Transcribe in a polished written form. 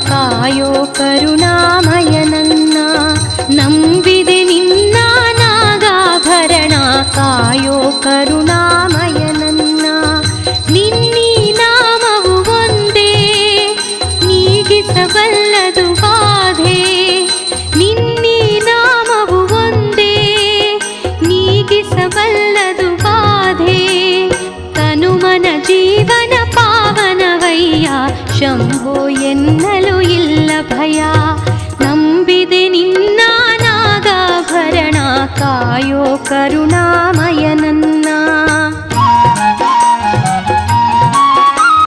ಕಾಯೋ ಕರುಣಾಮಯನನ್ನ, ನಂಬಿದೆ ನಿನ್ನ ನಾಗಾಭರಣ ಕಾಯೋ ಕರುಣಾಮಯನನ್ನ. ನಿನ್ನೀ ನಾಮವು ಒಂದೇ ನೀಗಿಸಬಲ್ಲದು ಬಾಧೆ, ನಿನ್ನೀ ನಾಮವು ಒಂದೇ ನೀಗಿಸಬಲ್ಲದು ಬಾಧೆ. ತನುಮನ ಜೀವನ ಪಾವನವಯ್ಯ ಶಂಭೋ ಎನ್ನಲು ಇಲ್ಲ ಭಯ. ನಂಬಿದೆ ನಿನ್ನ ನಾಗಾಭರಣ ಕಾಯೋ ಕರುಣಾಮಯನನ್ನ.